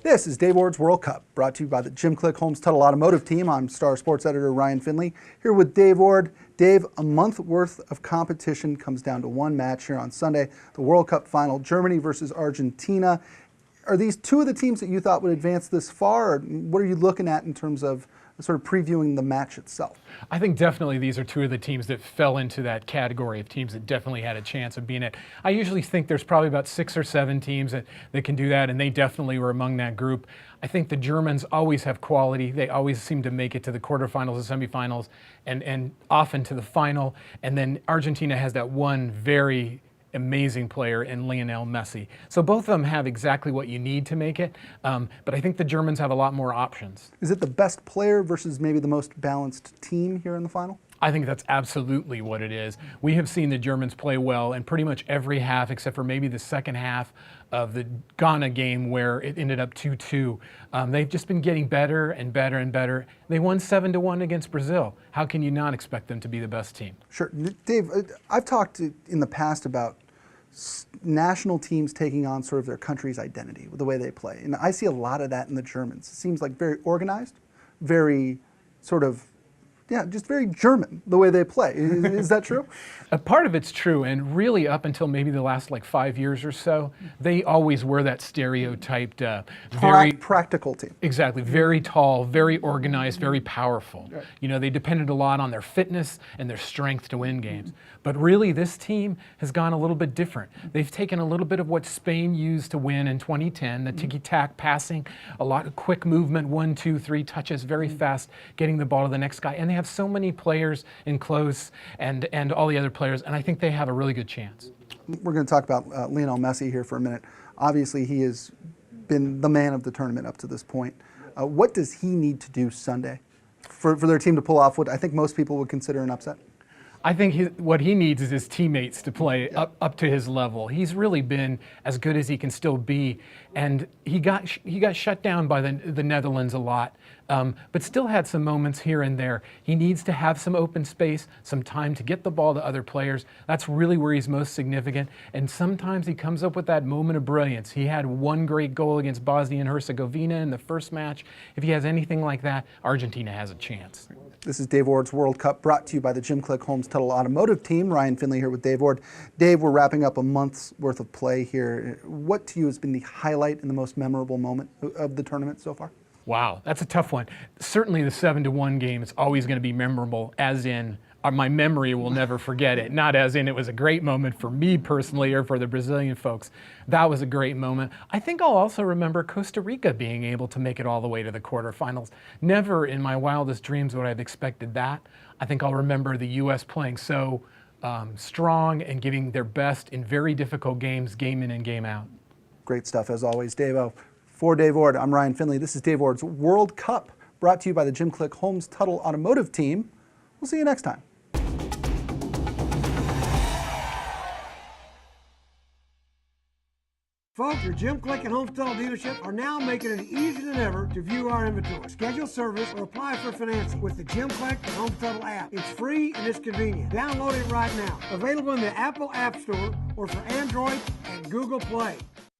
This is Dave Ward's World Cup, brought to you by the Jim Click Holmes Tuttle Automotive Team. I'm Star Sports Editor Ryan Finley, here with Dave Ward. Dave, a month worth of competition comes down to one match here on Sunday, the World Cup final, Germany versus Argentina. Are these two of the teams that you thought would advance this far, or what are you looking at in terms of sort of previewing the match itself? I think definitely these are two of the teams that fell into that category of teams that definitely had a chance of being it. I usually think there's probably about 6 or 7 teams that can do that, and they definitely were among that group. I think the Germans always have quality. They always seem to make it to the quarterfinals and semifinals and often to the final. And then Argentina has that one very amazing player in Lionel Messi. So both of them have exactly what you need to make it, but I think the Germans have a lot more options. Is it the best player versus maybe the most balanced team here in the final? I think that's absolutely what it is. We have seen the Germans play well in pretty much every half except for maybe the second half of the Ghana game where it ended up 2-2. They've just been getting better and better and better. They won 7-1 against Brazil. How can you not expect them to be the best team? Sure. Dave, I've talked in the past about national teams taking on sort of their country's identity, the way they play. And I see a lot of that in the Germans. It seems like very organized, very sort of, just very German, the way they play. Is that true? A part of it's true, and really up until maybe the last 5 years or so, they always were that stereotyped, very practical team. Exactly, very tall, very organized, very powerful. Right. You know, they depended a lot on their fitness and their strength to win games. But really, this team has gone a little bit different. They've taken a little bit of what Spain used to win in 2010, the tiki-tac passing, a lot of quick movement, 1, 2, 3 touches, very fast, getting the ball to the next guy. And they have so many players in close and all the other players, and I think they have a really good chance. We're going to talk about Lionel Messi here for a minute. Obviously, he has been the man of the tournament up to this point. What does he need to do Sunday for their team to pull off what I think most people would consider an upset? I think what he needs is his teammates to play up to his level. He's really been as good as he can still be, and he got shut down by the Netherlands a lot, but still had some moments here and there. He needs to have some open space, some time to get the ball to other players. That's really where he's most significant, and sometimes he comes up with that moment of brilliance. He had one great goal against Bosnia and Herzegovina in the first match. If he has anything like that, Argentina has a chance. This is Dave Ward's World Cup, brought to you by the Jim Click Holmes Tuttle Automotive Team. Ryan Finley here with Dave Ward. Dave, we're wrapping up a month's worth of play here. What to you has been the highlight and the most memorable moment of the tournament so far? Wow, that's a tough one. Certainly the 7-1 game is always going to be memorable, as in my memory will never forget it. Not as in it was a great moment for me personally or for the Brazilian folks. That was a great moment. I think I'll also remember Costa Rica being able to make it all the way to the quarterfinals. Never in my wildest dreams would I have expected that. I think I'll remember the U.S. playing so strong and giving their best in very difficult games, game in and game out. Great stuff as always, Dave-O. For Dave Ward, I'm Ryan Finley. This is Dave Ward's World Cup, brought to you by the Jim Click Holmes Tuttle Automotive Team. We'll see you next time. Folks, your Jim Click and Holmes Tuttle dealership are now making it easier than ever to view our inventory, schedule service, or apply for financing with the Jim Click and Holmes Tuttle app. It's free and it's convenient. Download it right now. Available in the Apple App Store or for Android and Google Play.